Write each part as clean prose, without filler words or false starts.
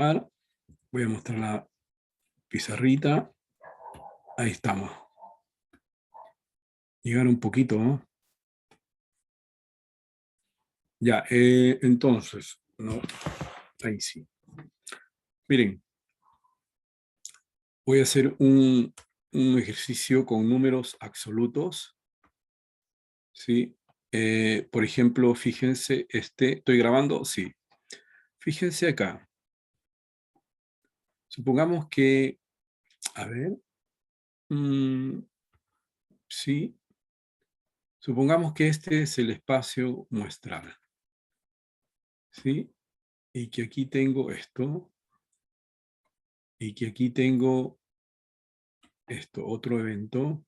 par. Voy a mostrar la pizarrita. Ahí estamos. Llegar un poquito, ¿no? Ya, entonces, no, ahí sí. Miren, voy a hacer un ejercicio con números absolutos, ¿sí? Por ejemplo, fíjense, ¿estoy grabando? Sí. Fíjense acá. Supongamos que, a ver, sí, supongamos que este es el espacio muestral, ¿sí? Y que aquí tengo esto, y que aquí tengo esto, otro evento.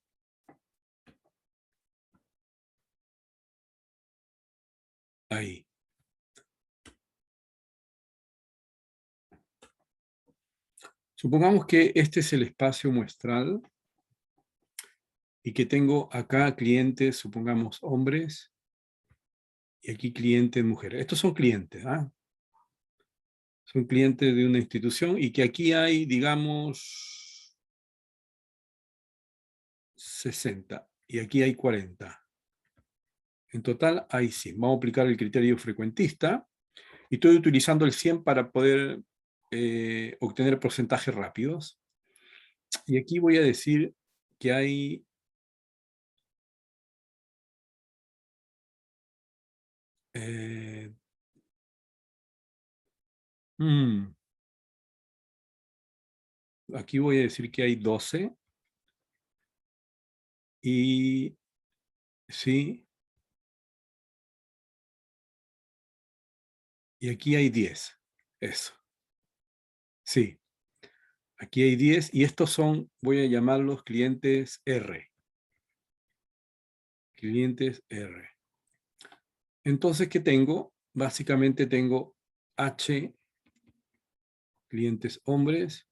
Ahí. Supongamos que este es el espacio muestral y que tengo acá clientes, supongamos hombres, y aquí clientes mujeres. Estos son clientes, ¿ah? Son clientes de una institución y que aquí hay, digamos, 60 y aquí hay 40. En total hay 100. Vamos a aplicar el criterio frecuentista y estoy utilizando el 100 para poder obtener porcentajes rápidos. Y aquí voy a decir que hay aquí voy a decir que hay 12 y sí, y aquí hay 10. Eso. Sí, aquí hay 10 y estos son, voy a llamarlos clientes R. Clientes R. Entonces, ¿qué tengo? Básicamente tengo H, clientes hombres,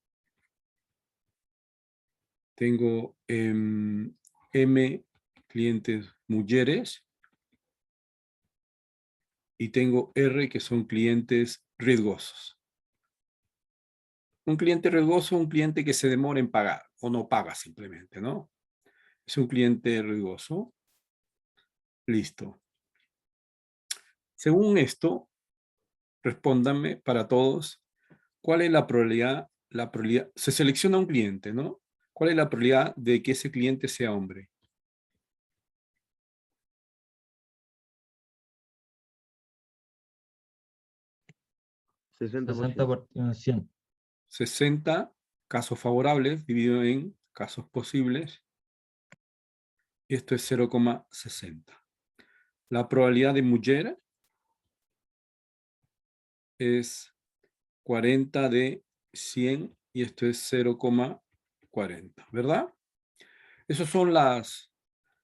tengo M, clientes mujeres, y tengo R, que son clientes riesgosos. Un cliente riesgoso es un cliente que se demora en pagar o no paga simplemente, ¿no? Es un cliente riesgoso. Listo. Según esto, respóndanme para todos, ¿cuál es la probabilidad? Se selecciona un cliente, ¿no? ¿Cuál es la probabilidad de que ese cliente sea hombre? 60%. 100. 60 casos favorables dividido en casos posibles. Y esto es 0,60. La probabilidad de mujer es 40 de 100 y esto es 0,40, ¿verdad? Esas son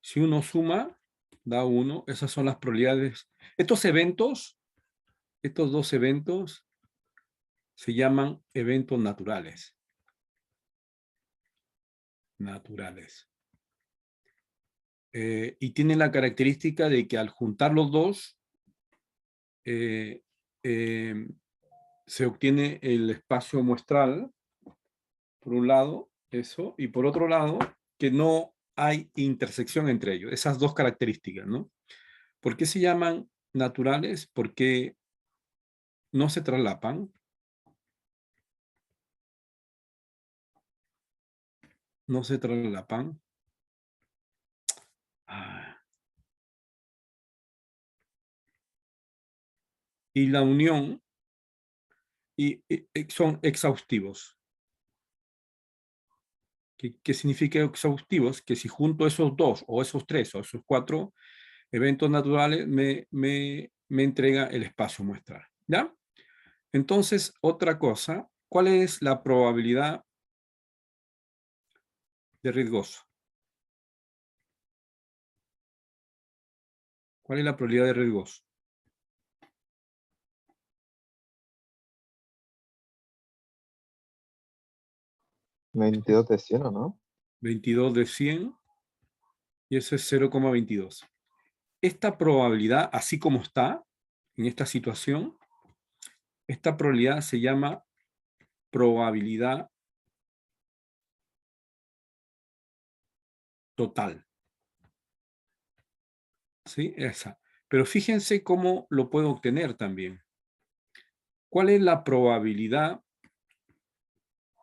si uno suma, da 1, esas son las probabilidades. Estos eventos, estos dos eventos, se llaman eventos naturales. Naturales. Y tienen la característica de que al juntar los dos, se obtiene el espacio muestral, por un lado, eso, y por otro lado, que no hay intersección entre ellos, esas dos características, ¿no? ¿Por qué se llaman naturales? Porque no se traslapan, no se traslapan. Y la unión, y son exhaustivos. ¿Qué significa exhaustivos? Que si junto esos dos, o esos tres, o esos cuatro eventos naturales, me entrega el espacio muestral, ¿ya? Entonces, otra cosa, ¿cuál es la probabilidad de riesgoso? ¿Cuál es la probabilidad de riesgoso? 22 de 100, ¿o no? 22 de 100 y eso es 0,22. Esta probabilidad, así como está, en esta situación, esta probabilidad se llama probabilidad total. ¿Sí? Esa. Pero fíjense cómo lo puedo obtener también. ¿Cuál es la probabilidad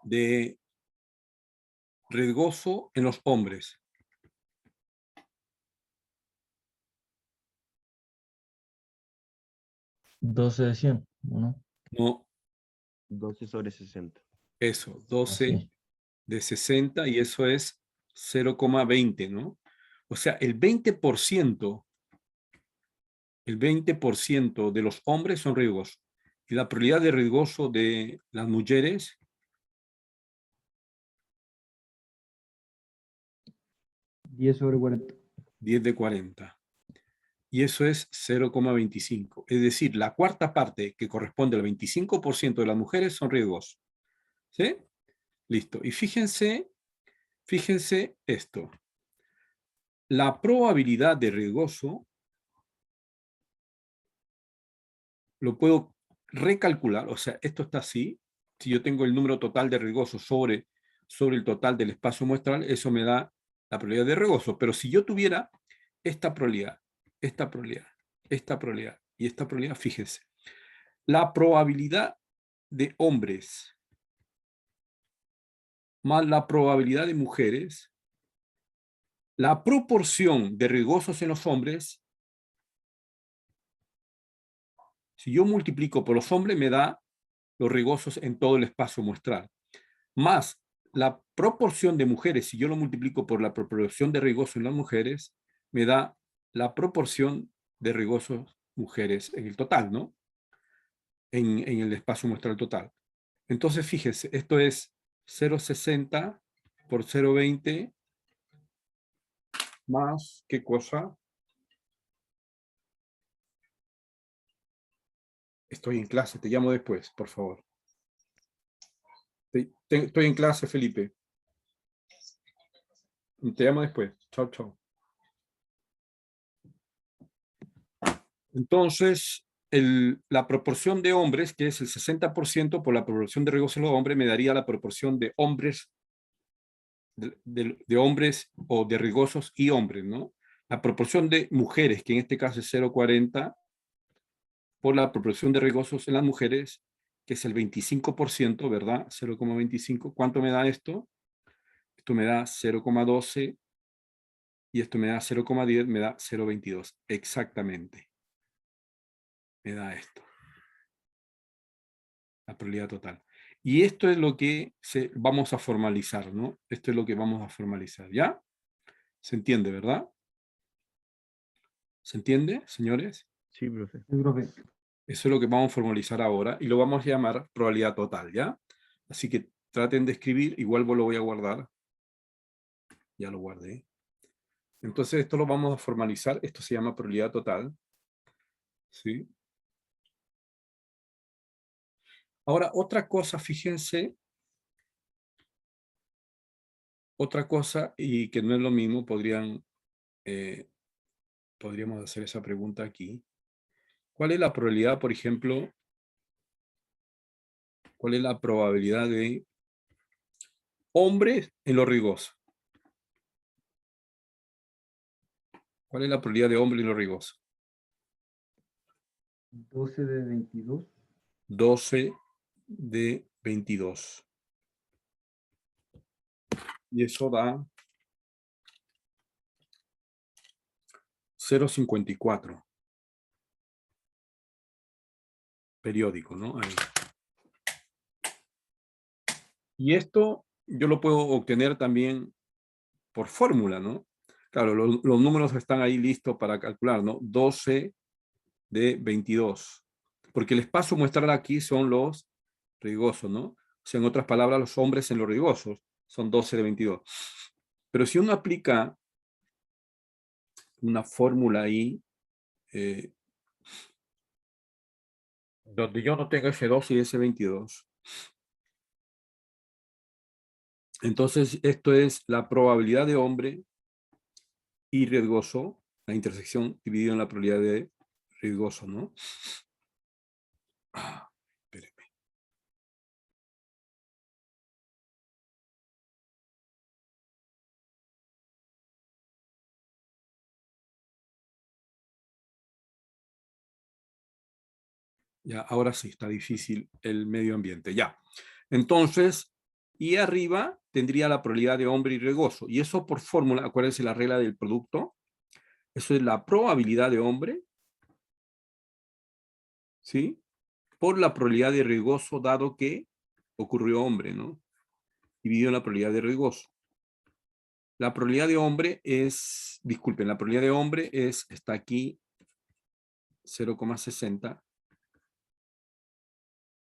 de riesgoso en los hombres? 12 de 100, ¿no? No, 12 sobre 60. eso, 12 Así. de 60 y eso es 0,20, ¿no? O sea, el 20% de los hombres son riesgosos. Y la probabilidad de riesgoso de las mujeres, 10 sobre 40. 10 de 40. Y eso es 0,25. Es decir, la cuarta parte que corresponde al 25% de las mujeres son riesgosas. ¿Sí? Listo. Y fíjense esto. La probabilidad de riesgoso lo puedo recalcular, o sea, esto está así. Si yo tengo el número total de riesgoso sobre el total del espacio muestral, eso me da la probabilidad de riesgoso. Pero si yo tuviera esta probabilidad, esta probabilidad, esta probabilidad y esta probabilidad, fíjense, la probabilidad de hombres más la probabilidad de mujeres, la proporción de riesgosos en los hombres, si yo multiplico por los hombres, me da los riesgosos en todo el espacio muestral. Más la proporción de mujeres, si yo lo multiplico por la proporción de riesgosos en las mujeres, me da la proporción de riesgosos mujeres en el total, ¿no? En el espacio muestral total. Entonces, fíjese, esto es 0,60 por 0,20 más, ¿qué cosa? Estoy en clase, te llamo después, por favor. Estoy en clase, Felipe. Te llamo después. Chao, chao. Entonces, la proporción de hombres, que es el 60% por la proporción de riesgos en los hombres, me daría la proporción de hombres, de hombres o de riesgosos y hombres, ¿no? La proporción de mujeres, que en este caso es 0,40, por la proporción de riesgosos en las mujeres, que es el 25%, ¿verdad? 0,25. ¿Cuánto me da esto? Esto me da 0,12 y esto me da 0,10, me da 0,22. Exactamente. Me da esto. La probabilidad total. Y esto es lo que vamos a formalizar, ¿no? Esto es lo que vamos a formalizar, ¿ya? ¿Se entiende, verdad? ¿Se entiende, señores? Sí, profe. Sí, profe. Eso es lo que vamos a formalizar ahora y lo vamos a llamar probabilidad total, ¿ya? Así que traten de escribir, igual lo voy a guardar. Ya lo guardé. Entonces esto lo vamos a formalizar, esto se llama probabilidad total, ¿sí? Ahora, otra cosa, fíjense, otra cosa, y que no es lo mismo, podríamos hacer esa pregunta aquí. ¿Cuál es la probabilidad, por ejemplo, cuál es la probabilidad de hombres en los riesgosos? ¿Cuál es la probabilidad de hombres en los riesgosos? 12 de 22. 12 de 22. Y eso da 0,54. Periódico, ¿no? Ahí. Y esto yo lo puedo obtener también por fórmula, ¿no? Claro, los números están ahí listos para calcular, ¿no? 12 de 22. Porque el espacio muestral aquí son los riesgosos, ¿no? O sea, en otras palabras, los hombres en los riesgosos son 12 de 22. Pero si uno aplica una fórmula ahí, donde yo no tenga ese 12 y ese 22, entonces esto es la probabilidad de hombre y riesgoso, la intersección dividida en la probabilidad de riesgoso, ¿no? Espérenme. Ya, ahora sí, está difícil el medio ambiente. Ya. Entonces, y arriba tendría la probabilidad de hombre y regoso. Y eso por fórmula, acuérdense la regla del producto. Eso es la probabilidad de hombre, ¿sí? Por la probabilidad de regoso dado que ocurrió hombre, ¿no? Dividido en la probabilidad de regoso. La probabilidad de hombre es, disculpen, la probabilidad de hombre es, está aquí, 0,60,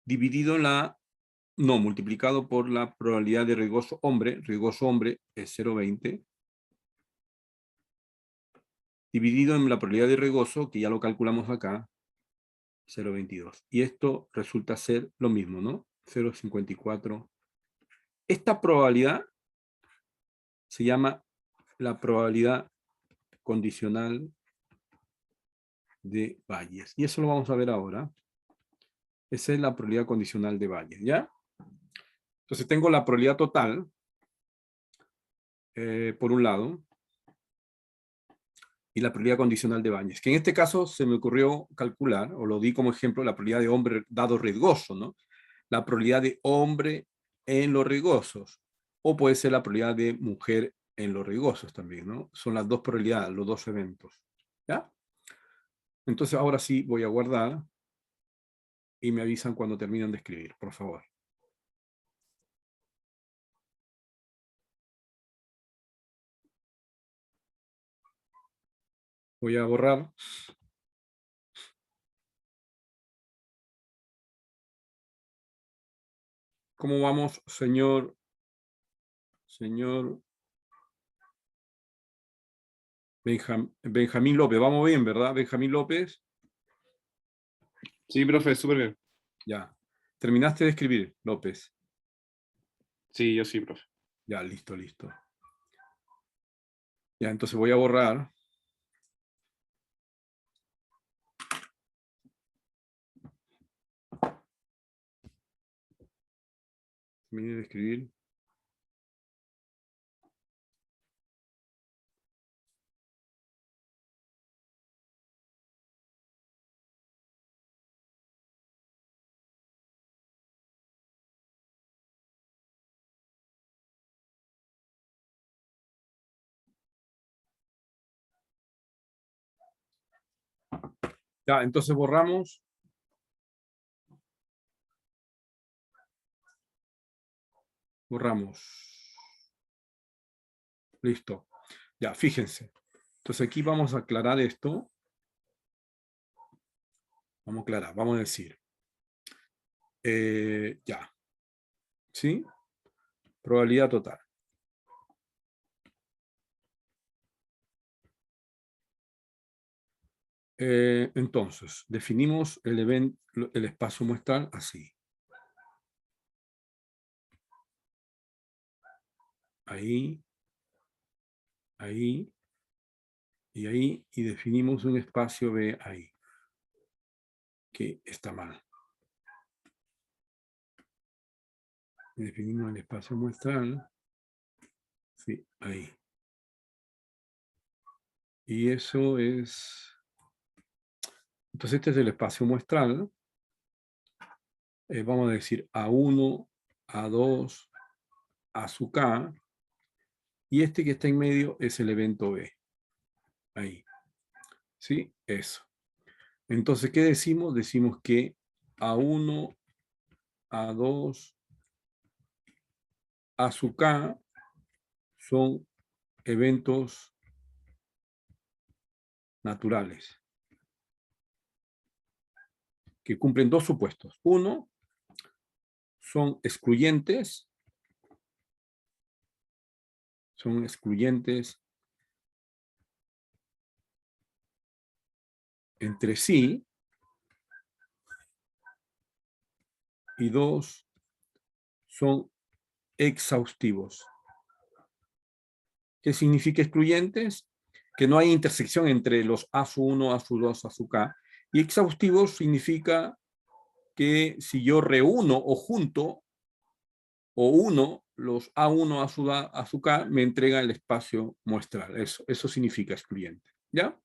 dividido en la, no, multiplicado por la probabilidad de regoso hombre es 0,20, dividido en la probabilidad de regoso, que ya lo calculamos acá, 0,22. Y esto resulta ser lo mismo, ¿no? 0,54. Esta probabilidad se llama la probabilidad condicional de Bayes. Y eso lo vamos a ver ahora. Esa es la probabilidad condicional de Bayes, ¿ya? Entonces tengo la probabilidad total, por un lado, y la probabilidad condicional de Bayes, que en este caso se me ocurrió calcular, o lo di como ejemplo, la probabilidad de hombre dado riesgoso, ¿no? La probabilidad de hombre en los riesgosos, o puede ser la probabilidad de mujer en los riesgosos también, ¿no? Son las dos probabilidades, los dos eventos, ¿ya? Entonces ahora sí voy a guardar y me avisan cuando terminen de escribir, por favor. Voy a borrar. ¿Cómo vamos, señor Benjamín López? Vamos bien, ¿verdad? Benjamín López. Sí, profe, súper bien. Ya. ¿Terminaste de escribir, López? Sí, yo sí, profe. Ya, listo, listo. Ya, entonces voy a borrar. Terminé de escribir. Ya, entonces borramos. Borramos. Listo. Ya, fíjense. Entonces aquí vamos a aclarar esto. Vamos a aclarar, vamos a decir. Ya. ¿Sí? Probabilidad total. Entonces, definimos el espacio muestral así. Ahí, ahí, y ahí, y definimos un espacio B ahí, que está mal. Y definimos el espacio muestral, sí, ahí. Y eso es... Entonces este es el espacio muestral. Vamos a decir A1, A2, A sub K. Y este que está en medio es el evento B. Ahí. ¿Sí? Eso. Entonces, ¿qué decimos? Decimos que A1, A2, A sub K son eventos naturales que cumplen dos supuestos. Uno, son excluyentes entre sí, y dos, son exhaustivos. ¿Qué significa excluyentes? Que no hay intersección entre los A sub 1, A sub 2, A sub K. Y exhaustivos significa que si yo reúno o junto o uno los A1, A sub K, me entrega el espacio muestral. Eso significa excluyente. ¿Ya?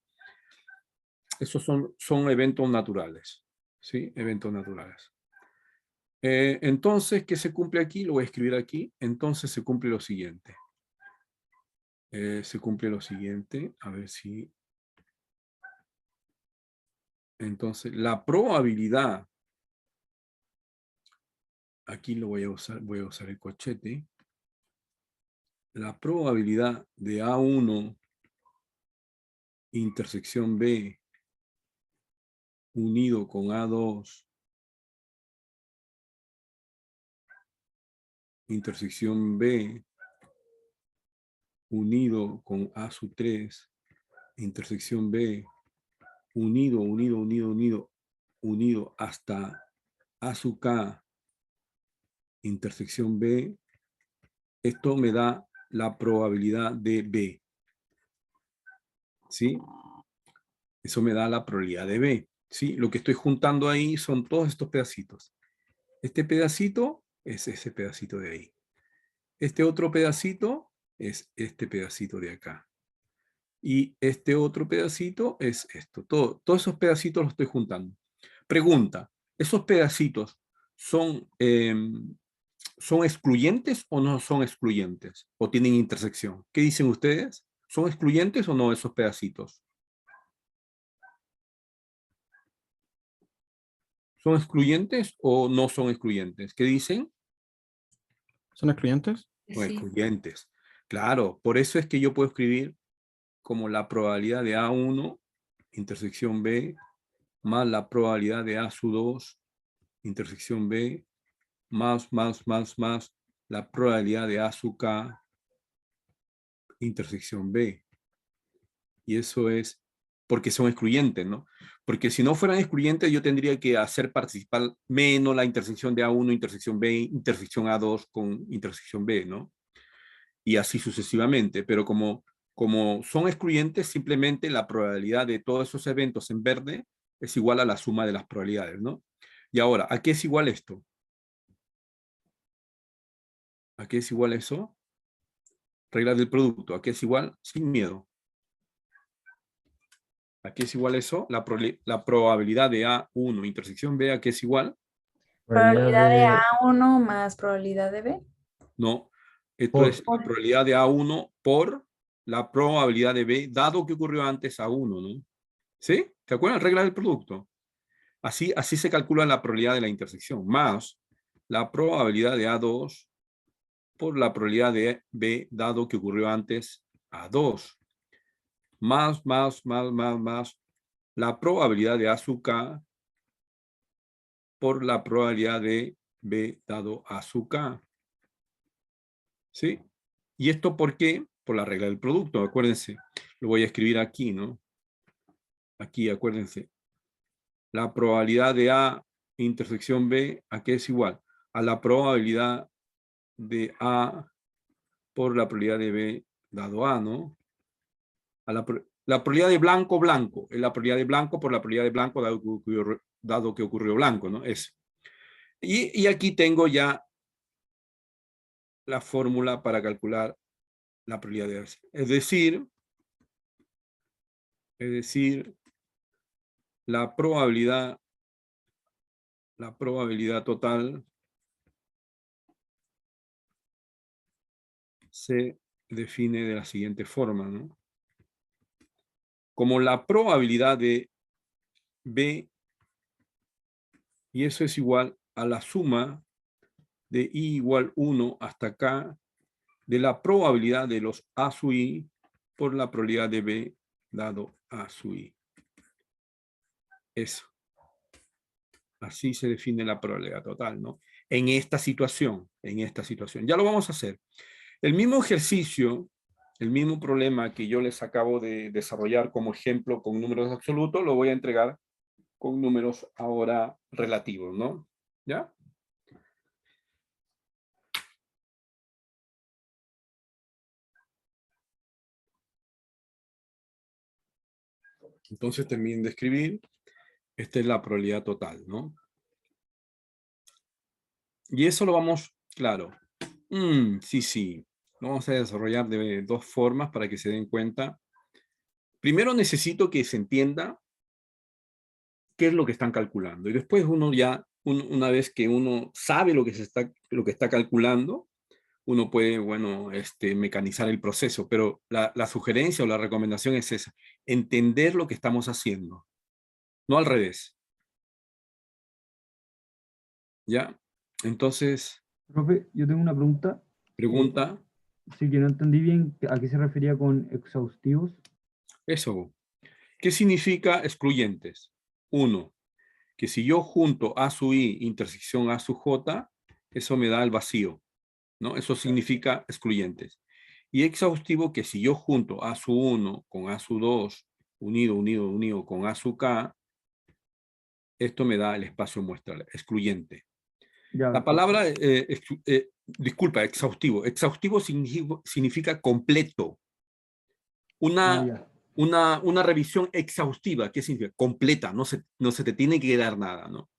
Esos son eventos naturales. ¿Sí? Eventos naturales. Entonces, ¿qué se cumple aquí? Lo voy a escribir aquí. Entonces se cumple lo siguiente. Se cumple lo siguiente. A ver si... Entonces, la probabilidad... Aquí lo voy a usar el cochete. La probabilidad de A1 intersección B unido con A2 intersección B unido con A sub 3 intersección B unido hasta A sub K intersección B, esto me da la probabilidad de B. ¿Sí? Eso me da la probabilidad de B. ¿Sí? Lo que estoy juntando ahí son todos estos pedacitos. Este pedacito es ese pedacito de ahí. Este otro pedacito es este pedacito de acá. Y este otro pedacito es esto. Todos esos pedacitos los estoy juntando. Pregunta, ¿esos pedacitos son excluyentes o no son excluyentes? ¿O tienen intersección? ¿Qué dicen ustedes? ¿Son excluyentes o no esos pedacitos? ¿Son excluyentes o no son excluyentes? ¿Qué dicen? ¿Son excluyentes? Son Sí. excluyentes. Claro, por eso es que yo puedo escribir como la probabilidad de A1 intersección B más la probabilidad de A sub 2 intersección B más la probabilidad de A sub K intersección B. Y eso es porque son excluyentes, ¿no? Porque si no fueran excluyentes, yo tendría que hacer participar menos la intersección de A1, intersección B, intersección A2 con intersección B, ¿no? Y así sucesivamente. Pero como son excluyentes, simplemente la probabilidad de todos esos eventos en verde es igual a la suma de las probabilidades, ¿no? Y ahora, ¿a qué es igual esto? ¿A qué es igual eso? Regla del producto. ¿A qué es igual? Sin miedo. ¿A qué es igual eso? La probabilidad de A1 intersección B, ¿a qué es igual? Probabilidad de A1 más probabilidad de B. No. Esto Por. es la probabilidad de A1 por la probabilidad de B, dado que ocurrió antes A1, ¿no? ¿Sí? ¿Te acuerdas? Regla del producto. Así se calcula la probabilidad de la intersección, más la probabilidad de A2 por la probabilidad de B, dado que ocurrió antes A2. Más la probabilidad de A sub K por la probabilidad de B dado A sub K. ¿Sí? ¿Y esto por qué? Por la regla del producto, acuérdense. Lo voy a escribir aquí, ¿no? Aquí, acuérdense. La probabilidad de A intersección B, ¿a qué es igual? A la probabilidad de A por la probabilidad de B dado A, ¿no? A la probabilidad de blanco, blanco. Es la probabilidad de blanco por la probabilidad de blanco dado que ocurrió blanco, ¿no? Eso. Y aquí tengo ya la fórmula para calcular la probabilidad de AC. Es decir, la probabilidad total se define de la siguiente forma, ¿no? Como la probabilidad de B, y eso es igual a la suma de I igual 1 hasta acá, de la probabilidad de los A sub I por la probabilidad de B dado A sub I. Eso. Así se define la probabilidad total, ¿no? En esta situación. Ya lo vamos a hacer. El mismo ejercicio, el mismo problema que yo les acabo de desarrollar como ejemplo con números absolutos, lo voy a entregar con números ahora relativos, ¿no? ¿Ya? Entonces terminen de escribir. Esta es la probabilidad total, ¿no? Y eso lo vamos, claro. Sí. Lo vamos a desarrollar de dos formas para que se den cuenta. Primero necesito que se entienda qué es lo que están calculando. Y después uno ya, una vez que uno sabe lo que está calculando, uno puede, bueno, mecanizar el proceso. Pero la sugerencia o la recomendación es esa, entender lo que estamos haciendo, no al revés. ¿Ya? Entonces, Profe, yo tengo una pregunta. pregunta, Sí, que no entendí bien a qué se refería con exhaustivos. eso. ¿Qué significa excluyentes? 1, que si yo junto A sub I intersección A sub J, eso me da el vacío, ¿no? Eso significa excluyentes. Y exhaustivo, que si yo junto A sub 1 con A sub 2, unido con A sub K, esto me da el espacio muestral, excluyente. Ya, La palabra, disculpa, exhaustivo. Exhaustivo significa completo. ya. Una revisión exhaustiva, ¿qué significa? Completa, no se te tiene que dar nada, ¿no?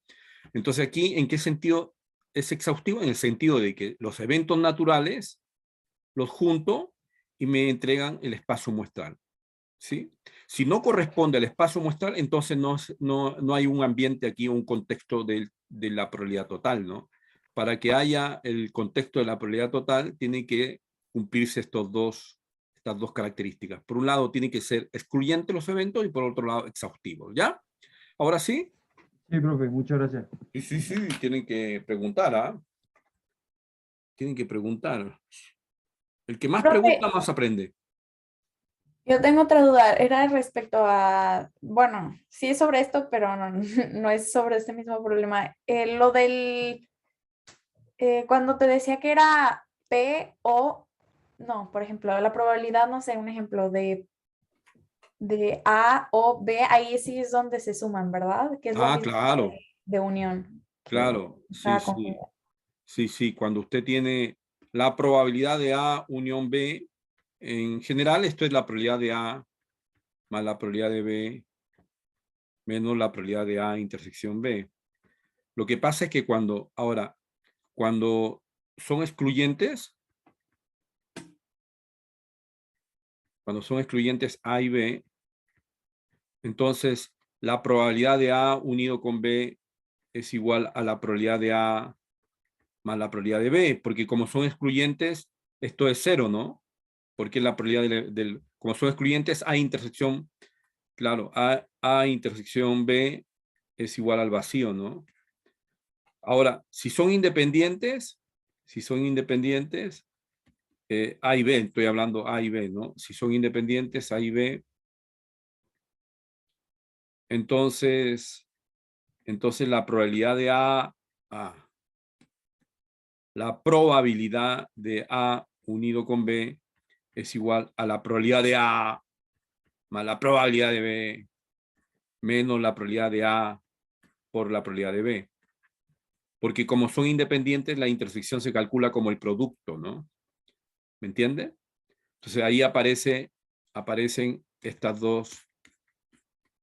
Entonces aquí, ¿en qué sentido es exhaustivo? En el sentido de que los eventos naturales los junto y me entregan el espacio muestral, ¿sí? Si no corresponde al espacio muestral, entonces no hay un ambiente aquí, un contexto de la probabilidad total, ¿no? Para que haya el contexto de la probabilidad total, tiene que cumplirse estas dos características. Por un lado, tiene que ser excluyente los eventos y por otro lado, exhaustivos, ¿ya? Ahora sí. Sí, profe, muchas gracias. Sí, tienen que preguntar, ¿ah? Tienen que preguntar. El que más Profe, pregunta, más aprende. yo tengo otra duda, era respecto a, bueno, sí es sobre esto, pero no, no es sobre este mismo problema. Lo del, cuando te decía que era P o, no, por ejemplo, la probabilidad, no sé, un ejemplo de A o B, ahí sí es donde se suman, ¿verdad? Que es lo Ah, mismo claro, de unión, que claro. Sí, estaba sí. confundida. Sí. Cuando usted tiene la probabilidad de A unión B, en general esto es la probabilidad de A más la probabilidad de B menos la probabilidad de A intersección B. Lo que pasa es que cuando son excluyentes, cuando son excluyentes A y B, entonces la probabilidad de A unido con B es igual a la probabilidad de A más la probabilidad de B, porque como son excluyentes, esto es cero, ¿no? Porque la probabilidad como son excluyentes, A intersección, claro, A intersección B es igual al vacío, ¿no? Ahora, si son independientes, A y B, estoy hablando A y B, ¿no? Si son independientes, A y B, entonces la probabilidad de la probabilidad de A unido con B es igual a la probabilidad de A más la probabilidad de B menos la probabilidad de A por la probabilidad de B. Porque como son independientes, la intersección se calcula como el producto, ¿no? ¿Me entiende? Entonces ahí aparecen estas dos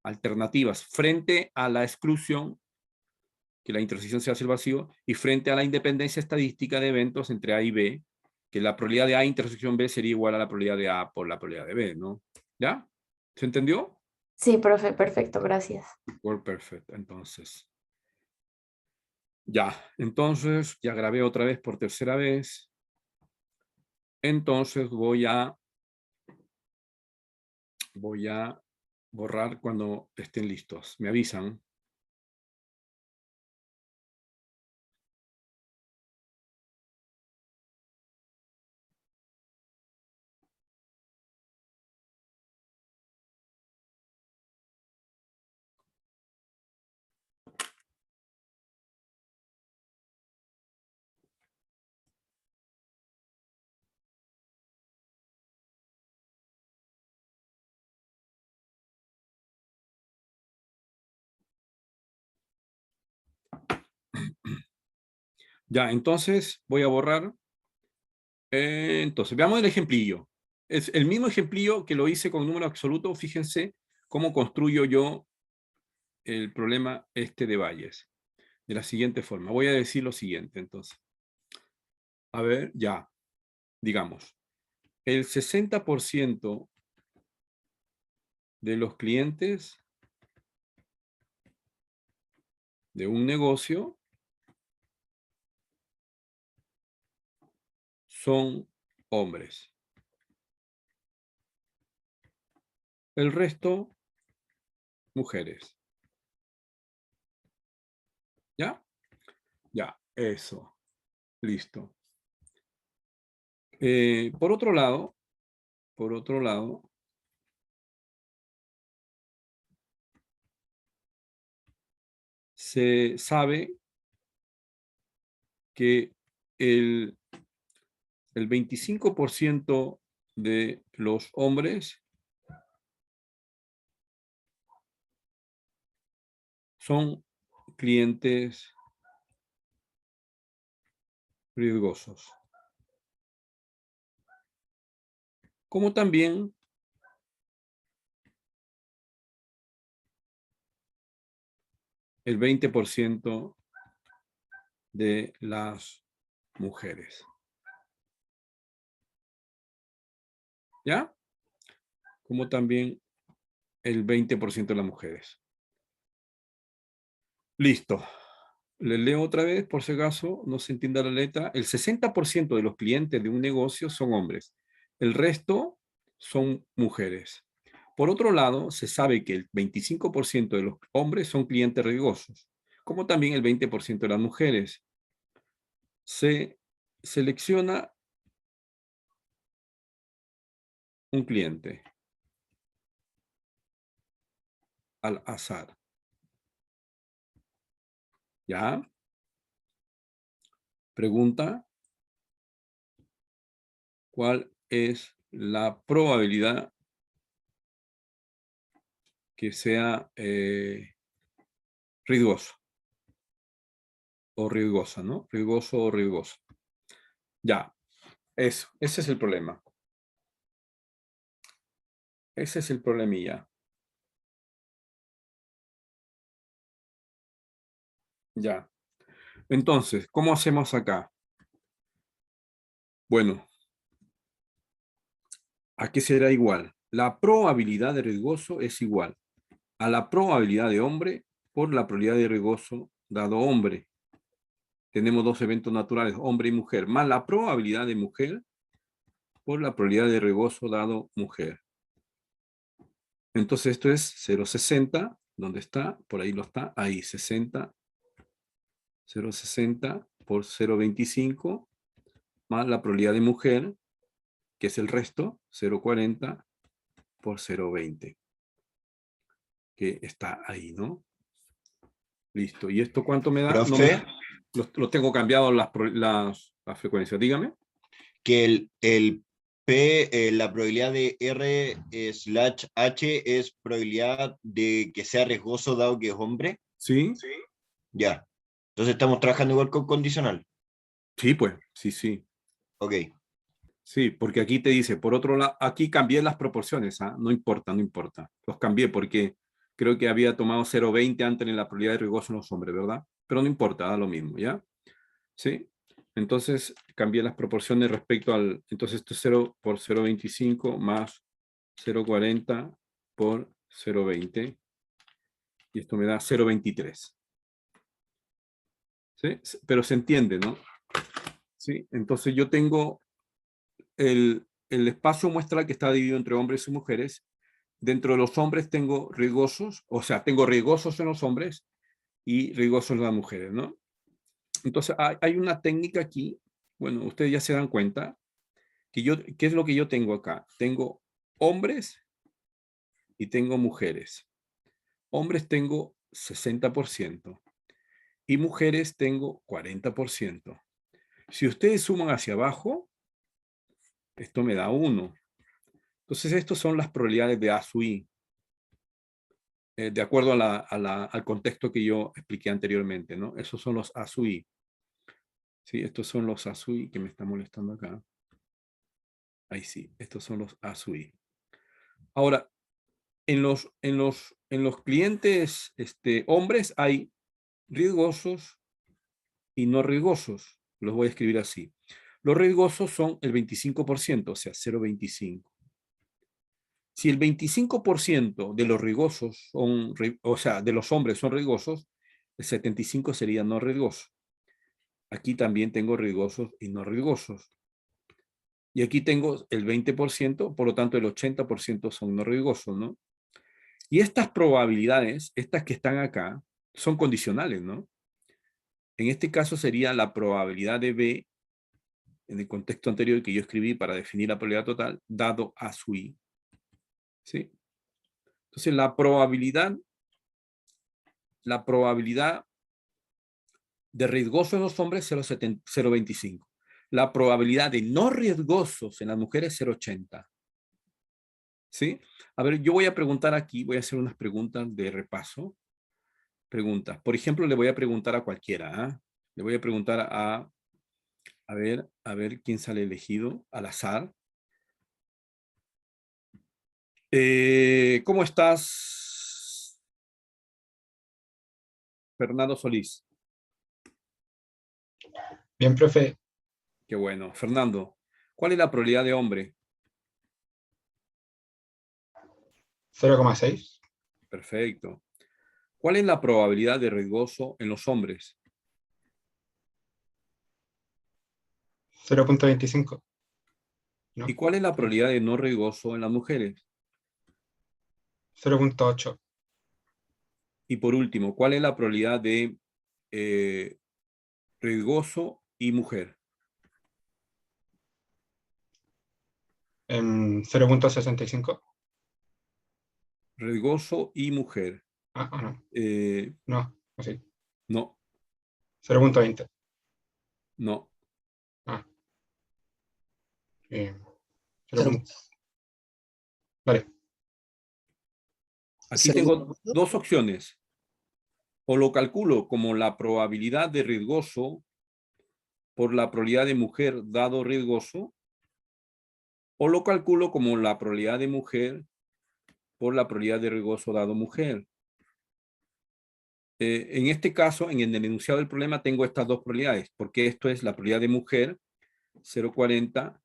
alternativas frente a la exclusión, que la intersección se hace el vacío, y frente a la independencia estadística de eventos entre A y B, que la probabilidad de A intersección B sería igual a la probabilidad de A por la probabilidad de B, ¿no? ¿Ya? ¿Se entendió? Sí, profe, perfecto, gracias. Word perfect, entonces. Ya, entonces ya grabé otra vez por tercera vez. Entonces voy a borrar cuando estén listos. Me avisan. Ya, entonces voy a borrar. Entonces, veamos el ejemplillo. Es el mismo ejemplillo que lo hice con número absoluto. Fíjense cómo construyo yo el problema de Bayes. De la siguiente forma. Voy a decir lo siguiente, entonces. A ver, ya. Digamos, el 60% de los clientes de un negocio son hombres. El resto, mujeres. ¿Ya? Ya, eso. Listo. Por otro lado, se sabe que el 25% de los hombres son clientes riesgosos. Como también el 20% de las mujeres. ¿Ya? Como también el 20% de las mujeres. Listo. Le leo otra vez, por si acaso no se entienda la letra. El 60% de los clientes de un negocio son hombres. El resto son mujeres. Por otro lado, se sabe que el 25% de los hombres son clientes riesgosos, como también el 20% de las mujeres. Se selecciona un cliente al azar. ¿Ya? Pregunta: ¿cuál es la probabilidad que sea riesgoso o riesgosa, ¿no? Riesgoso o riesgoso. Ya, eso, ese es el problema. Ese es el problemilla. Ya. Entonces, ¿cómo hacemos acá? Bueno, aquí será igual. La probabilidad de riesgoso es igual a la probabilidad de hombre por la probabilidad de riesgoso dado hombre. Tenemos dos eventos naturales, hombre y mujer, más la probabilidad de mujer por la probabilidad de riesgoso dado mujer. Entonces esto es 0,60, ¿dónde está? Por ahí lo está, ahí, 60, 0,60 por 0,25, más la probabilidad de mujer, que es el resto, 0,40 por 0,20, que está ahí, ¿no? Listo. ¿Y esto cuánto me da? No Profe, lo tengo cambiado las frecuencias, dígame. que el P, la probabilidad de R/H es probabilidad de que sea riesgoso dado que es hombre. ¿Sí? Ya. Entonces estamos trabajando igual con condicional. Sí, pues, sí. Ok. Sí, porque aquí te dice, por otro lado, aquí cambié las proporciones, ¿ah? No importa. Los cambié porque creo que había tomado 0,20 antes en la probabilidad de riesgoso en los hombres, ¿verdad? Pero no importa, da lo mismo, ¿ya? ¿Sí? Entonces, cambié las proporciones respecto al... Entonces, esto es 0 por 0,25 más 0,40 por 0,20. Y esto me da 0,23. ¿Sí? Pero se entiende, ¿no? ¿Sí? Entonces, yo tengo el espacio muestral que está dividido entre hombres y mujeres. Dentro de los hombres tengo riesgosos, o sea, tengo riesgosos en los hombres y riesgosos en las mujeres, ¿no? Entonces, hay una técnica aquí, bueno, ustedes ya se dan cuenta, ¿qué es lo que yo tengo acá? Tengo hombres y tengo mujeres. Hombres tengo 60% y mujeres tengo 40%. Si ustedes suman hacia abajo, esto me da 1. Entonces, estas son las probabilidades de A sub I, de acuerdo al contexto que yo expliqué anteriormente, ¿no? Esos son los A sub I. Sí, estos son los A sub I que me está molestando acá. Ahí sí, estos son los A sub I. Ahora, en los clientes hombres hay riesgosos y no riesgosos. Los voy a escribir así. Los riesgosos son el 25%, o sea, 0,25. Si el 25% de los riesgosos son, o sea, de los hombres son riesgosos, El 75 sería no riesgoso. Aquí también tengo riesgosos y no riesgosos. Y aquí tengo el 20%, por lo tanto el 80% son no riesgosos, ¿no? Y estas probabilidades, estas que están acá, son condicionales, ¿no? En este caso sería la probabilidad de B, en el contexto anterior que yo escribí para definir la probabilidad total, dado A sub I. ¿Sí? Entonces la probabilidad de riesgosos en los hombres es 0,25. La probabilidad de no riesgosos en las mujeres es 0,80. ¿Sí? A ver, yo voy a preguntar aquí, voy a hacer unas preguntas de repaso. Preguntas. Por ejemplo, le voy a preguntar a cualquiera. ¿Eh? Le voy a preguntar a ver quién sale elegido al azar. ¿Cómo estás, Fernando Solís? Bien, profe. Qué bueno. Fernando, ¿cuál es la probabilidad de hombre? 0,6. Perfecto. ¿Cuál es la probabilidad de riesgoso en los hombres? 0,25. No, ¿Y cuál es la probabilidad de no riesgoso en las mujeres? 0,8. Y por último, ¿cuál es la probabilidad de riesgoso y mujer? 0,65. Riesgoso y mujer. Ah, no. Eh, No, así. no, 0,20. no. Ah. 0. Vale. Aquí tengo dos opciones. O lo calculo como la probabilidad de riesgoso por la probabilidad de mujer dado riesgoso, o lo calculo como la probabilidad de mujer por la probabilidad de riesgoso dado mujer. En este caso, en el enunciado del problema, tengo estas dos probabilidades, porque esto es la probabilidad de mujer, 0,40,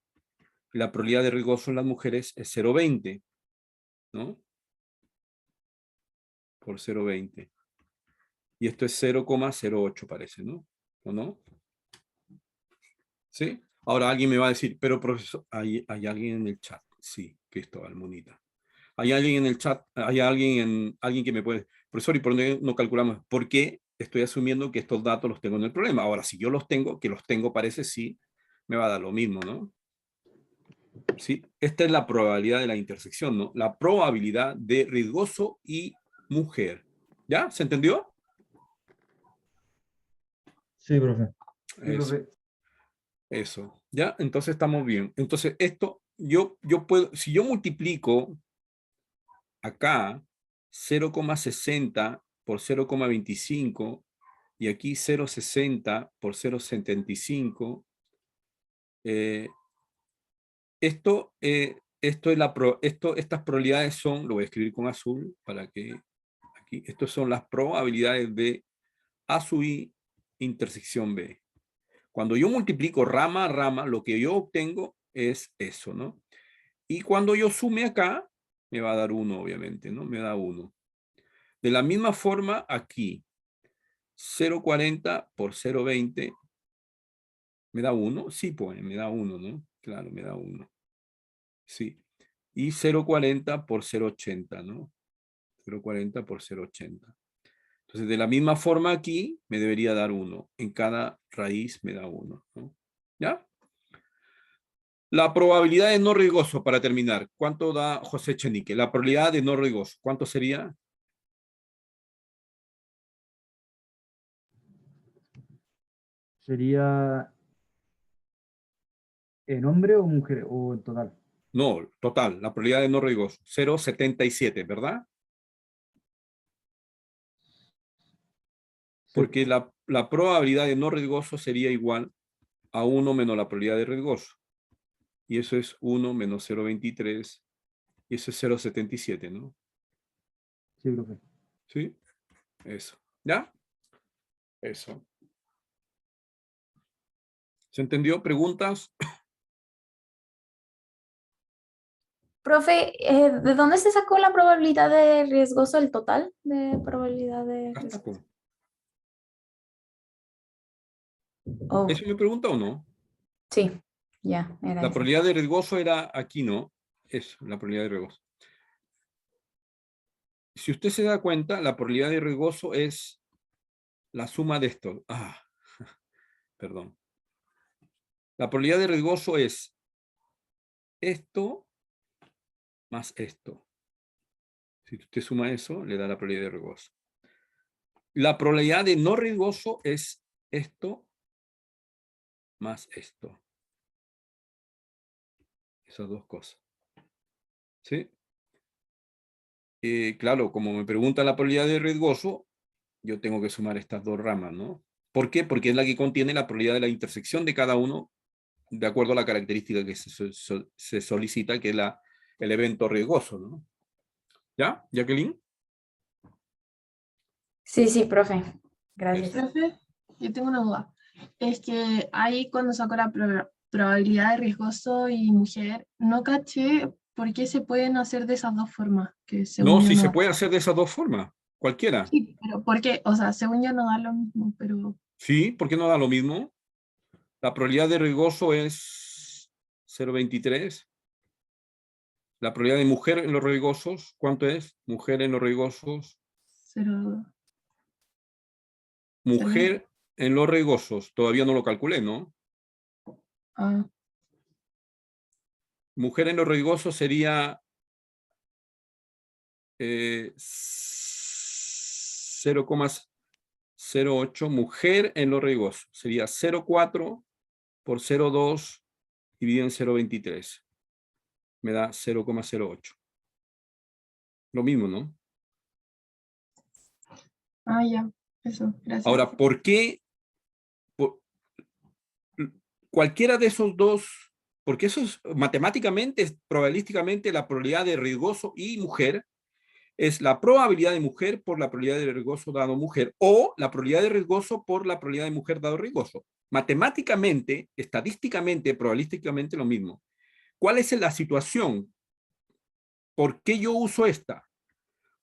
y la probabilidad de riesgoso en las mujeres es 0,20, ¿no? Por 0,20. Y esto es 0,08 parece, ¿no? ¿O no? ¿Sí? Ahora alguien me va a decir, pero profesor, ¿hay alguien en el chat? Sí, Cristóbal Monita. ¿Hay alguien en el chat? ¿Hay alguien que me puede... Profesor, ¿y por qué no calculamos? Porque estoy asumiendo que estos datos los tengo en el problema. Ahora, si yo los tengo, que los tengo parece sí, me va a dar lo mismo, ¿no? Sí, esta es la probabilidad de la intersección, ¿no? La probabilidad de riesgoso y mujer. ¿Ya? ¿Se entendió? Sí, profe. Sí, Eso. profe. Eso, ¿ya? Entonces estamos bien. Entonces esto, yo puedo, si yo multiplico acá 0,60 por 0,25 y aquí 0,60 por 0,75, esto es estas probabilidades son, lo voy a escribir con azul para que aquí, estas son las probabilidades de A sub I intersección B. Cuando yo multiplico rama a rama, lo que yo obtengo es eso, ¿no? Y cuando yo sume acá, me va a dar 1, obviamente, ¿no? Me da 1. De la misma forma, aquí, 0,40 por 0,20, ¿me da 1? Sí, pues, me da 1, ¿no? Claro, me da 1. Sí. Y 0,40 por 0,80, ¿no? 0,40 por 0,80. Entonces, de la misma forma aquí, me debería dar 1. En cada raíz me da 1, ¿no? ¿Ya? La probabilidad de no riesgoso, para terminar. ¿Cuánto da José Chenique? La probabilidad de no riesgoso. ¿Cuánto sería? ¿Sería en hombre o mujer o en total? No, total. La probabilidad de no riesgoso. 0,77, ¿verdad? Sí. Porque la probabilidad de no riesgoso sería igual a 1 menos la probabilidad de riesgoso. Y eso es 1 menos 0,23. Y eso es 0,77, ¿no? Sí, profe. ¿Sí? Eso. ¿Ya? Eso. ¿Se entendió? ¿Preguntas? Profe, ¿de dónde se sacó la probabilidad de riesgoso, el total de probabilidad de Acá está, riesgoso? pues. Oh, ¿Eso me pregunta o no? sí, ya, era La eso. probabilidad de riesgoso era aquí, ¿no? Eso, la probabilidad de riesgoso. Si usted se da cuenta, la probabilidad de riesgoso es la suma de esto. Perdón. La probabilidad de riesgoso es esto más esto. Si usted suma eso, le da la probabilidad de riesgoso. La probabilidad de no riesgoso es esto más esto. Esas dos cosas. ¿Sí? Claro, como me pregunta la probabilidad de riesgoso, yo tengo que sumar estas dos ramas, ¿no? ¿Por qué? Porque es la que contiene la probabilidad de la intersección de cada uno de acuerdo a la característica que se solicita, que es el evento riesgoso, ¿no? ¿Ya, Jacqueline? Sí, sí, profe. Gracias. Profe, yo tengo una duda. Es que ahí cuando saco la probabilidad de riesgoso y mujer, no caché por qué se pueden hacer de esas dos formas, que según No, yo sí se no. puede hacer de esas dos formas, cualquiera. Sí, pero ¿por qué? O sea, según yo no da lo mismo, pero Sí, ¿por qué no da lo mismo? La probabilidad de riesgoso es 0,23. La probabilidad de mujer en los riesgosos, ¿cuánto es? Mujer en los riesgosos. 0. Mujer en los riesgosos, todavía no lo calculé, ¿no? Ah, Mujer en los riesgosos sería 0,08. Mujer en los riesgosos sería 0,4 por 0,2 dividido en 0,23. Me da 0,08. Lo mismo, ¿no? ya, eso, gracias. Ahora, ¿por qué cualquiera de esos dos? Porque eso es matemáticamente, probabilísticamente, la probabilidad de riesgoso y mujer es la probabilidad de mujer por la probabilidad de riesgoso dado mujer, o la probabilidad de riesgoso por la probabilidad de mujer dado riesgoso. Matemáticamente, estadísticamente, probabilísticamente lo mismo. ¿Cuál es la situación? ¿Por qué yo uso esta?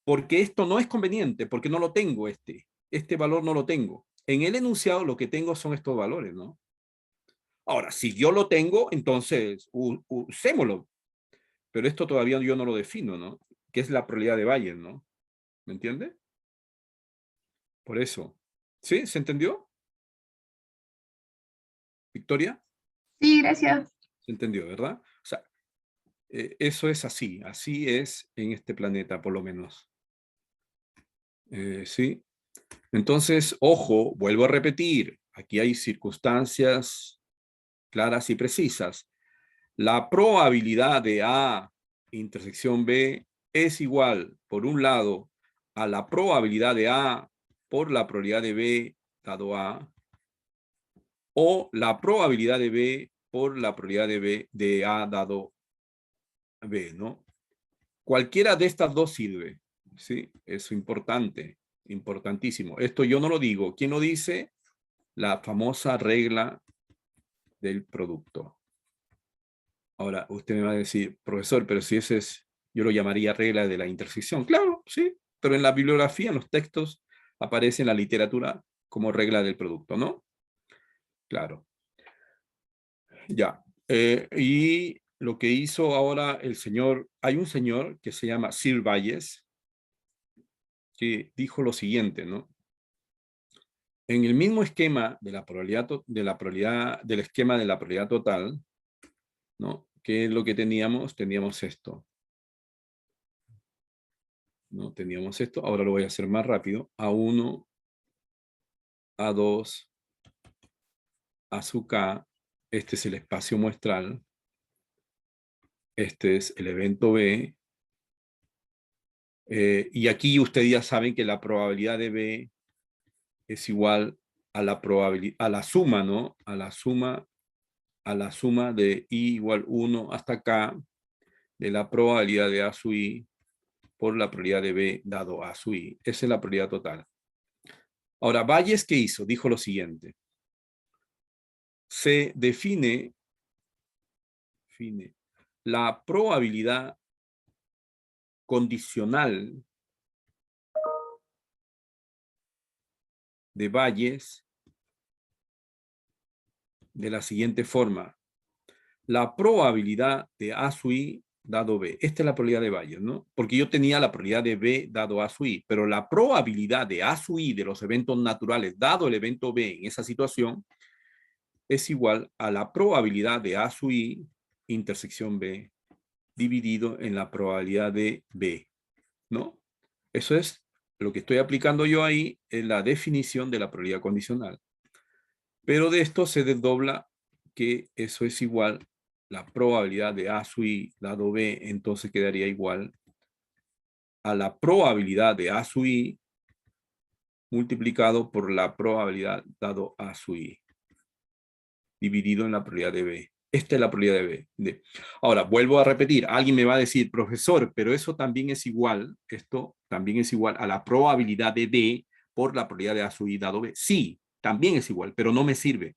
Porque esto no es conveniente, porque no lo tengo este valor no lo tengo. En el enunciado lo que tengo son estos valores, ¿no? Ahora, si yo lo tengo, entonces usémoslo. Pero esto todavía yo no lo defino, ¿no? Que es la probabilidad de Bayes, ¿no? ¿Me entiende? Por eso. ¿Sí? ¿Se entendió? ¿Victoria? Sí, gracias. Se entendió, ¿verdad? O sea, eso es así. Así es en este planeta, por lo menos. ¿Sí? Entonces, ojo, vuelvo a repetir. Aquí hay circunstancias claras y precisas. La probabilidad de A intersección B es igual, por un lado, a la probabilidad de A por la probabilidad de B dado A, o la probabilidad de B por la probabilidad de B de A dado B, ¿no? Cualquiera de estas dos sirve, ¿sí? Es importante, importantísimo. Esto yo no lo digo. ¿Quién lo dice? La famosa regla del producto. Ahora, usted me va a decir, profesor, pero si ese es, yo lo llamaría regla de la intersección. Claro, sí, pero en la bibliografía, en los textos, aparece en la literatura como regla del producto, ¿no? Claro. Ya. Y lo que hizo ahora el señor, hay un señor que se llama Sir Bayes, que dijo lo siguiente, ¿no? En el mismo esquema de la probabilidad, del esquema de la probabilidad total, ¿no? ¿Qué es lo que teníamos? Teníamos esto. ¿No? Teníamos esto, ahora lo voy a hacer más rápido. A1, A2, A sub K, este es el espacio muestral, este es el evento B, y aquí ustedes ya saben que la probabilidad de B es igual a la probabilidad, a la suma, ¿no? A la suma de I igual 1 hasta K de la probabilidad de A sub I por la probabilidad de B dado A sub I. Esa es la probabilidad total. Ahora, Bayes, ¿qué hizo? Dijo lo siguiente. Se define la probabilidad condicional de Bayes de la siguiente forma. La probabilidad de A sub I dado B. Esta es la probabilidad de Bayes, ¿no? Porque yo tenía la probabilidad de B dado A sub I, pero la probabilidad de A sub I de los eventos naturales dado el evento B en esa situación es igual a la probabilidad de A sub I intersección B dividido en la probabilidad de B, ¿no? Eso es lo que estoy aplicando yo ahí en la definición de la probabilidad condicional. Pero de esto se desdobla que eso es igual la probabilidad de A sub I dado B, entonces quedaría igual a la probabilidad de A sub I multiplicado por la probabilidad dado A sub I dividido en la probabilidad de B. Esta es la probabilidad de B. Ahora, vuelvo a repetir, alguien me va a decir, profesor, pero eso también es igual, esto también es igual a la probabilidad de D por la probabilidad de A sub I dado B. Sí, también es igual, pero no me sirve.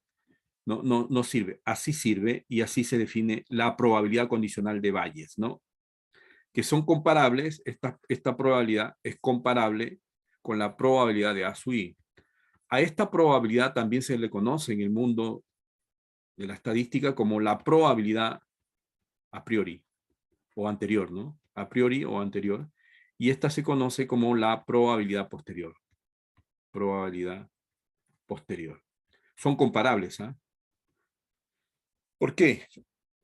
No sirve. Así sirve y así se define la probabilidad condicional de Bayes, ¿no? Que son comparables, esta probabilidad es comparable con la probabilidad de A sub I. A esta probabilidad también se le conoce en el mundo de la estadística como la probabilidad a priori o anterior, ¿no? A priori o anterior. Y esta se conoce como la probabilidad posterior. Probabilidad posterior. Son comparables, ¿ah? ¿Por qué?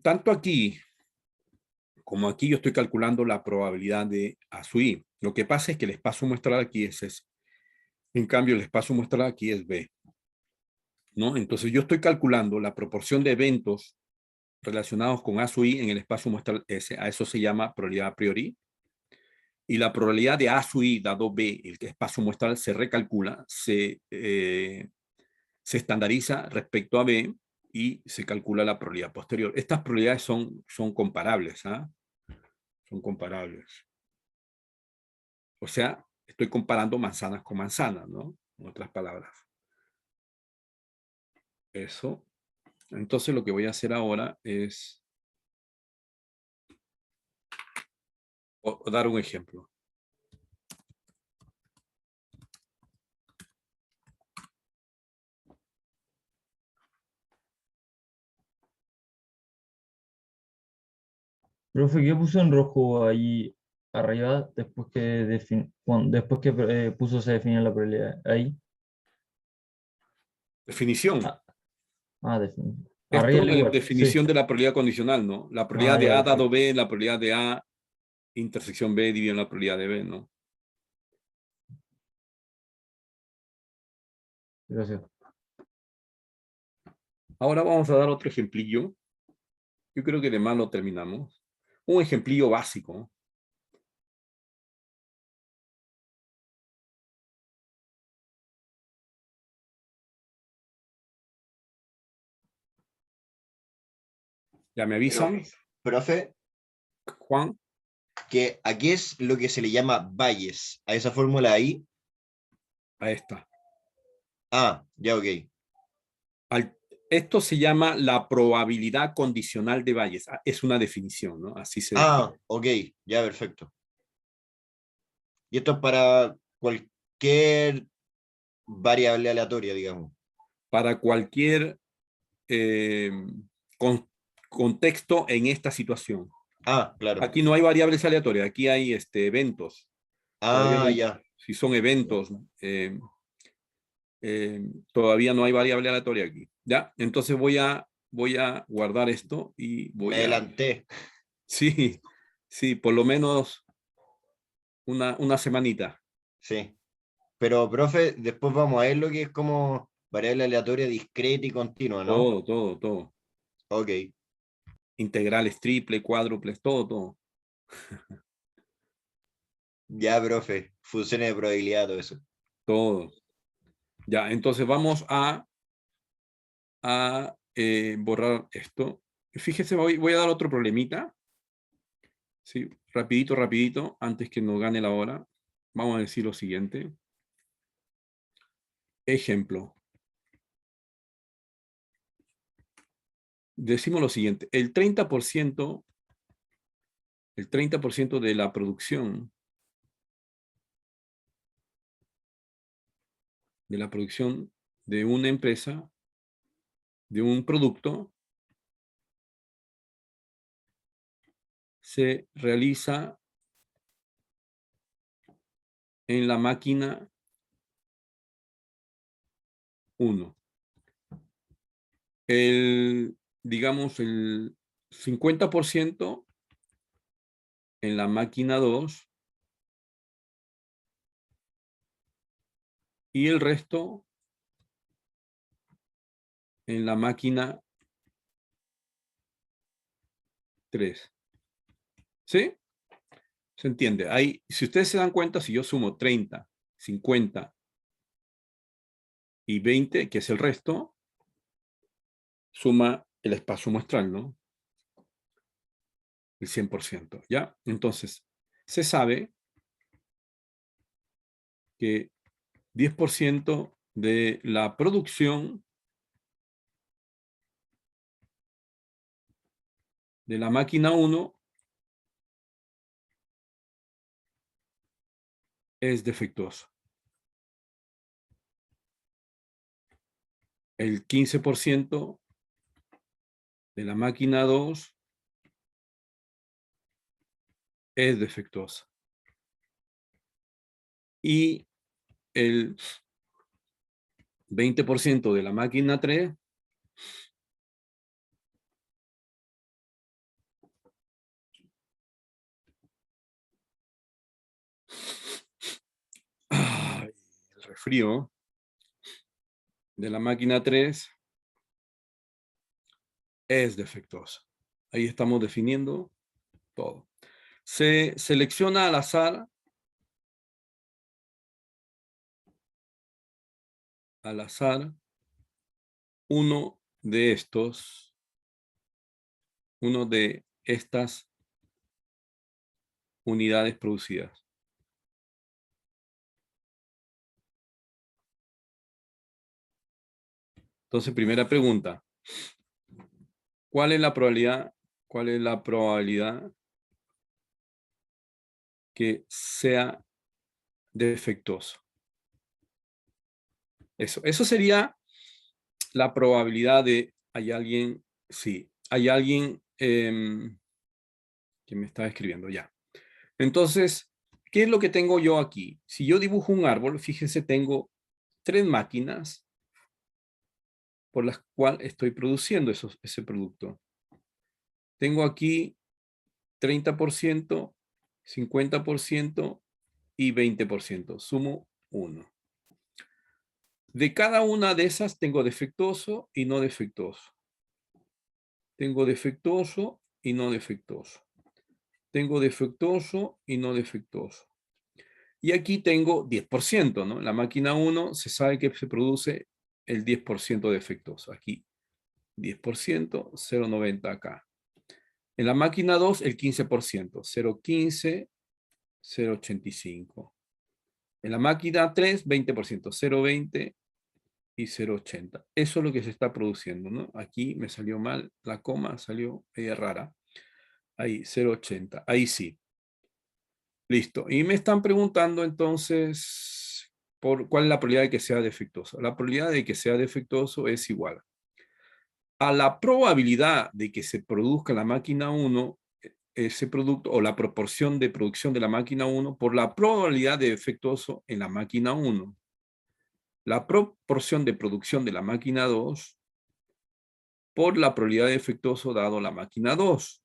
Tanto aquí como aquí yo estoy calculando la probabilidad de A sub I. Lo que pasa es que el espacio muestral aquí es S. En cambio, el espacio muestral aquí es B, ¿no? Entonces yo estoy calculando la proporción de eventos relacionados con A sub I en el espacio muestral S. A eso se llama probabilidad a priori. Y la probabilidad de A sub I dado B, el espacio muestral, se recalcula, se estandariza respecto a B y se calcula la probabilidad posterior. Estas probabilidades son comparables, ¿ah? Son comparables. O sea, estoy comparando manzanas con manzanas, ¿no? En otras palabras. Eso. Entonces lo que voy a hacer ahora es dar un ejemplo. Profe, ¿qué puso en rojo ahí arriba después que, puso se definía la probabilidad? Ahí. Definición. Definición. Esto Arriba es igual, definición sí. de la probabilidad condicional, ¿no? La probabilidad de Ya, A dado perfecto. B, la probabilidad de A intersección B dividido en la probabilidad de B, ¿no? Gracias. Ahora vamos a dar otro ejemplillo. Yo creo que de más lo terminamos. Un ejemplillo básico. Ya me avisan, Profe, Juan. que aquí es lo que se le llama Bayes. ¿A esa fórmula ahí? A esta. Ah, ya, ok. Esto se llama la probabilidad condicional de Bayes. Es una definición, ¿no? Así se define. Ah, ok, ya, perfecto. Y esto es para cualquier variable aleatoria, digamos. Para cualquier contexto en esta situación. Ah, claro. Aquí no hay variables aleatorias, aquí hay eventos. Ah, ya. Si son eventos, todavía no hay variable aleatoria aquí. ¿Ya? Entonces voy a guardar esto y Me voy a... adelanté. Sí, sí, por lo menos una semanita. Sí. Pero, profe, después vamos a ver lo que es como variable aleatoria discreta y continua, ¿no? Todo. Ok. Integrales triple, cuádruples, todo. Ya, profe. Funciones de probabilidad, todo eso. Todo. Ya, entonces vamos a borrar esto. Fíjese, voy a dar otro problemita. Sí, rapidito, antes que nos gane la hora. Vamos a decir lo siguiente. Ejemplo. Decimos lo siguiente. El 30% de la producción de una empresa de un producto se realiza en la máquina 1. Digamos, el 50% en la máquina 2 y el resto en la máquina 3. ¿Sí? ¿Se entiende? Ahí, si ustedes se dan cuenta, si yo sumo 30, 50 y 20, que es el resto, suma el espacio muestral, ¿no? El 100%, ¿ya? Entonces, se sabe que 10% de la producción de la máquina 1 es defectuoso. El 15% de la máquina 2 es defectuosa. Y el 20% de la máquina 3 el resfrío de la máquina 3 es defectuosa. Ahí estamos definiendo todo. Se selecciona al azar uno de estas unidades producidas. Entonces, primera pregunta. ¿Cuál es la probabilidad que sea defectuoso? Eso sería la probabilidad de, hay alguien que me está escribiendo ya. Entonces, ¿qué es lo que tengo yo aquí? Si yo dibujo un árbol, fíjense, tengo 3 máquinas por las cuales estoy produciendo ese producto. Tengo aquí 30%, 50% y 20%. Sumo 1. De cada una de esas tengo defectuoso y no defectuoso. Tengo defectuoso y no defectuoso. Tengo defectuoso y no defectuoso. Y aquí tengo 10%, ¿no? En la máquina 1 se sabe que se produce el 10% defectuoso. Aquí 10%, 0,90 acá. En la máquina 2 el 15%, 0,15, 0,85. En la máquina 3, 20%, 0,20 y 0,80. Eso es lo que se está produciendo, ¿no? Aquí me salió mal, la coma salió rara. Ahí, 0,80. Ahí sí. Listo. Y me están preguntando entonces, ¿cuál es la probabilidad de que sea defectuoso? La probabilidad de que sea defectuoso es igual a la probabilidad de que se produzca en la máquina 1 ese producto, o la proporción de producción de la máquina 1 por la probabilidad de defectuoso en la máquina 1. La proporción de producción de la máquina 2 por la probabilidad de defectuoso dado la máquina 2.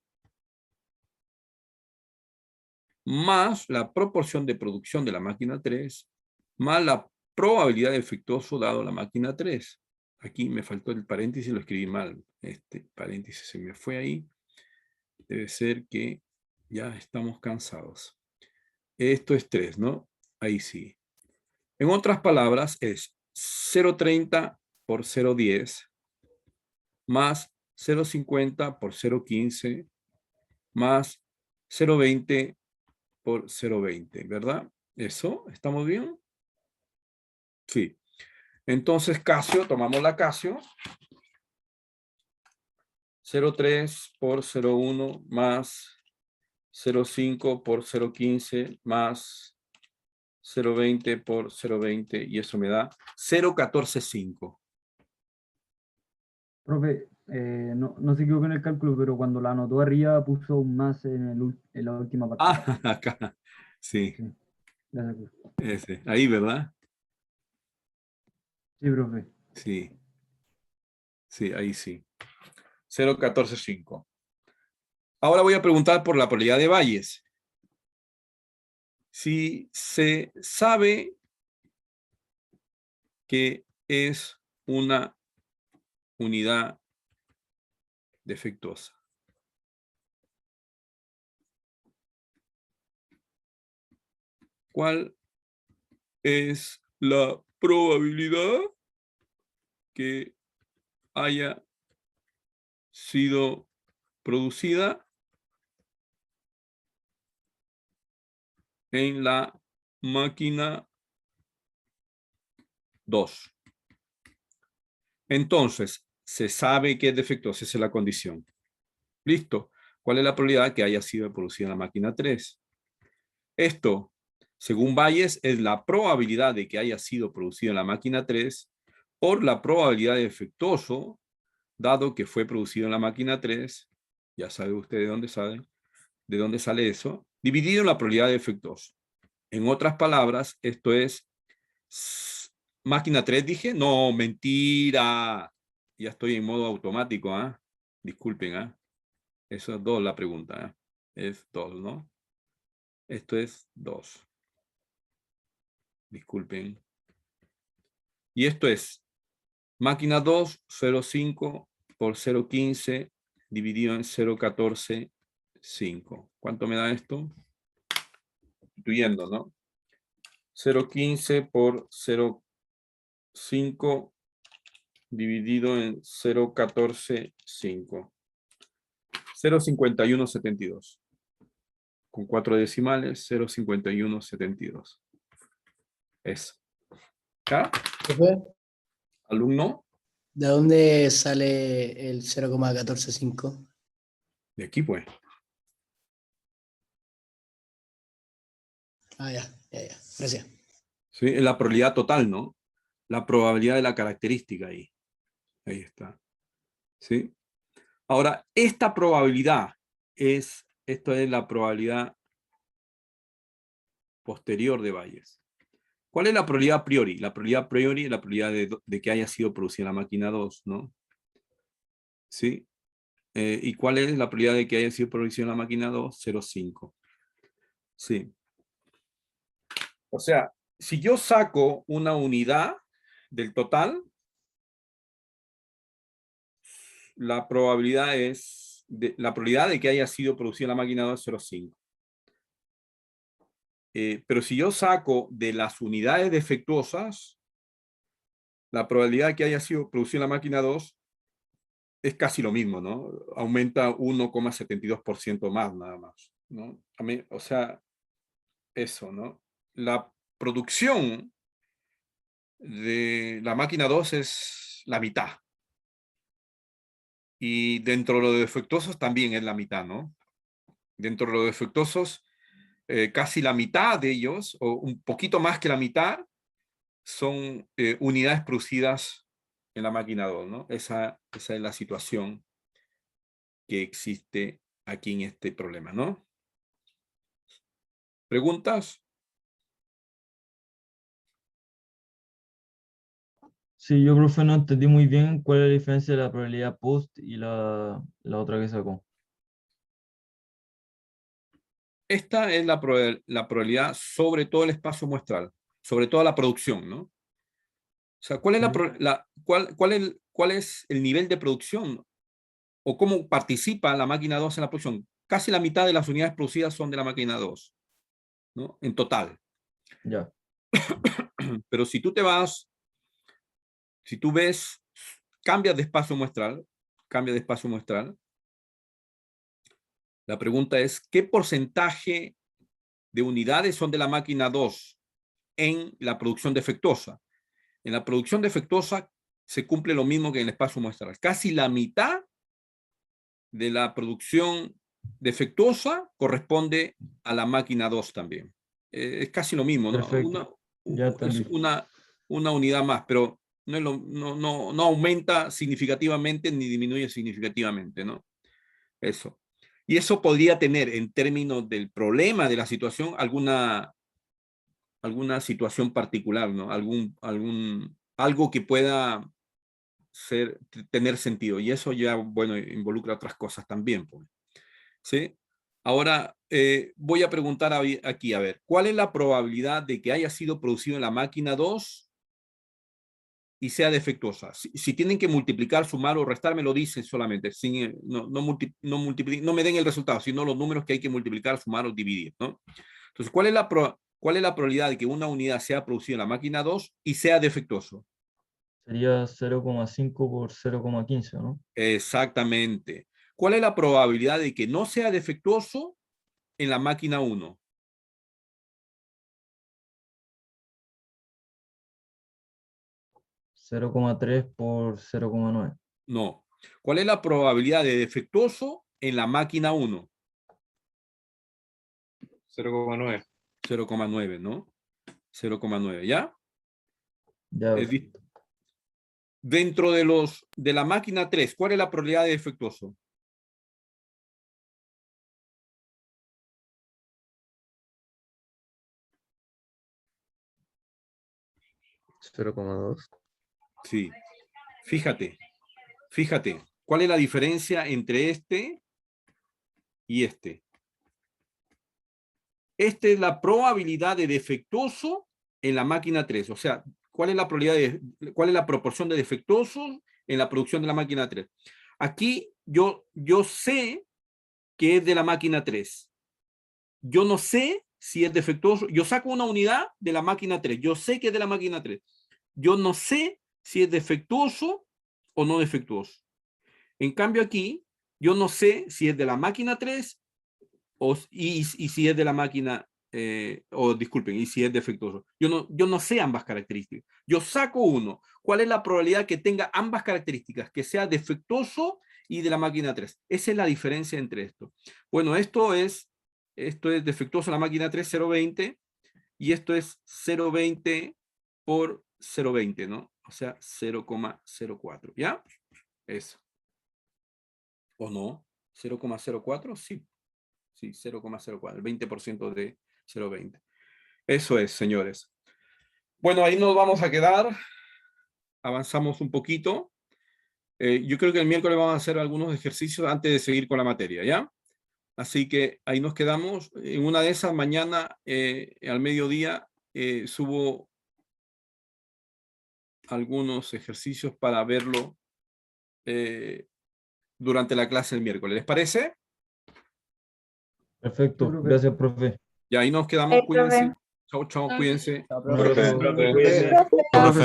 Más la proporción de producción de la máquina 3, más la probabilidad de defectuoso dado la máquina 3. Aquí me faltó el paréntesis, lo escribí mal. Este paréntesis se me fue ahí. Debe ser que ya estamos cansados. Esto es 3, ¿no? Ahí sí. En otras palabras, es 0,30 por 0,10 más 0,50 por 0,15 más 0,20 por 0,20, ¿verdad? ¿Eso? ¿Estamos bien? Sí. Entonces, Casio, tomamos la Casio. 0,3 por 0,1 más 0,5 por 0,15 más 0,20 por 0,20 y eso me da 0,145. Profe, no se equivocó en el cálculo, pero cuando la anotó arriba puso un más en la última parte. Ah, acá. Sí, Sí, gracias, profe. ese. Ahí, ¿verdad? Sí, profe. Sí. Sí, ahí sí. 0,145. Ahora voy a preguntar por la probabilidad de Bayes. Si se sabe que es una unidad defectuosa, ¿cuál es la probabilidad que haya sido producida en la máquina 2? Entonces, se sabe que es defectuosa, esa es la condición. Listo. ¿Cuál es la probabilidad que haya sido producida en la máquina 3? Esto, según Bayes, es la probabilidad de que haya sido producido en la máquina 3 por la probabilidad de defectuoso, dado que fue producido en la máquina 3, ya sabe usted de dónde sale eso, dividido en la probabilidad de defectuoso. En otras palabras, esto es máquina 3, dije, no, mentira. Ya estoy en modo automático, ¿ah? Disculpen, ¿ah? Eso es 2 la pregunta, ¿eh? Es 2, ¿no? Esto es 2. Disculpen. Y esto es máquina 2, 0,5 por 0,15 dividido en 0,14, 5. ¿Cuánto me da esto? Incluyendo, ¿no? 0,15 por 0,5 dividido en 0,14, 5. 0,5172. Con 4 decimales, 0,5172. Eso. ¿Ya? Profe, Alumno, ¿de dónde sale el 0,145? de aquí pues. Ah, ya. Gracias. ¿Sí? Es la probabilidad total, ¿no? La probabilidad de la característica ahí. Ahí está. ¿Sí? Ahora, esta probabilidad esto es la probabilidad posterior de Bayes. ¿Cuál es la probabilidad a priori? La probabilidad a priori es la probabilidad de que haya sido producida en la máquina 2, ¿no? ¿Sí? ¿Y cuál es la probabilidad de que haya sido producida en la máquina 2? 0,5. Sí. O sea, si yo saco una unidad del total, la probabilidad de que haya sido producida en la máquina 2 es 0,5. Pero si yo saco de las unidades defectuosas, la probabilidad de que haya sido producida en la máquina 2 es casi lo mismo, ¿no? Aumenta 1,72% más nada más, ¿no? O sea, eso, ¿no? La producción de la máquina 2 es la mitad. Y dentro de los defectuosos también es la mitad, ¿no? Dentro de los defectuosos, casi la mitad de ellos, o un poquito más que la mitad, son unidades producidas en la máquina 2, ¿no? Esa es la situación que existe aquí en este problema, ¿no? ¿Preguntas? Sí, yo, profe, no entendí muy bien cuál es la diferencia de la probabilidad post y la otra que sacó. Esta es la probabilidad sobre todo el espacio muestral, sobre toda la producción, ¿no? O sea, ¿cuál es cuál es el nivel de producción o cómo participa la máquina 2 en la producción? Casi la mitad de las unidades producidas son de la máquina 2, ¿no? En total. Ya. Pero si tú ves, cambias de espacio muestral, la pregunta es, ¿qué porcentaje de unidades son de la máquina 2 en la producción defectuosa? En la producción defectuosa se cumple lo mismo que en el espacio muestral. Casi la mitad de la producción defectuosa corresponde a la máquina 2 también. Es casi lo mismo, ¿no? Perfecto. Ya Es entendí. una unidad más, pero no aumenta significativamente ni disminuye significativamente, ¿no? Eso. Y eso podría tener, en términos del problema de la situación, alguna situación particular, ¿no? Algo que pueda tener sentido. Y eso ya, bueno, involucra otras cosas también, pues. ¿Sí? Ahora, voy a preguntar aquí, a ver, ¿cuál es la probabilidad de que haya sido producido en la máquina 2 y sea defectuosa? Si tienen que multiplicar, sumar o restar, me lo dicen solamente, no me den el resultado, sino los números que hay que multiplicar, sumar o dividir, ¿no? Entonces, ¿cuál es la probabilidad de que una unidad sea producida en la máquina 2 y sea defectuoso? Sería 0,5 por 0,15, ¿no? Exactamente. ¿Cuál es la probabilidad de que no sea defectuoso en la máquina 1? ¿0,3 por 0,9? No. ¿Cuál es la probabilidad de defectuoso en la máquina 1? 0,9. 0,9, ¿no? 0,9, ¿ya? Ya, Dentro de la máquina 3, ¿cuál es la probabilidad de defectuoso? 0,2. Sí. Fíjate. ¿Cuál es la diferencia entre este y este? Esta es la probabilidad de defectuoso en la máquina 3. O sea, ¿cuál es la proporción de defectuosos en la producción de la máquina 3? Aquí yo sé que es de la máquina 3. Yo no sé si es defectuoso. Yo saco una unidad de la máquina 3. Yo sé que es de la máquina 3. Yo no sé si es defectuoso o no defectuoso. En cambio aquí, yo no sé si es de la máquina 3 y si es de la máquina, disculpen, y si es defectuoso. Yo no sé ambas características. Yo saco uno. ¿Cuál es la probabilidad que tenga ambas características? Que sea defectuoso y de la máquina 3. Esa es la diferencia entre esto. Bueno, esto es defectuoso en la máquina 3, 0,20, y esto es 0,20 por 0,20, ¿no? O sea, 0,04, ¿ya? Eso. ¿O no? ¿0,04? Sí. Sí, 0,04, el 20% de 0,20. Eso es, señores. Bueno, ahí nos vamos a quedar. Avanzamos un poquito. Yo creo que el miércoles vamos a hacer algunos ejercicios antes de seguir con la materia, ¿ya? Así que ahí nos quedamos. En una de esas, mañana al mediodía subo algunos ejercicios para verlo durante la clase el miércoles. ¿Les parece? Perfecto, gracias, profe. Y ahí nos quedamos. Cuídense. Chao, chao, cuídense. Un abrazo. Profe.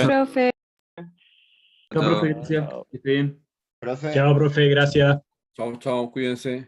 Profe. Chao, profe, gracias. Que esté bien. Profe. Chao, profe, gracias. Chao, chao, cuídense.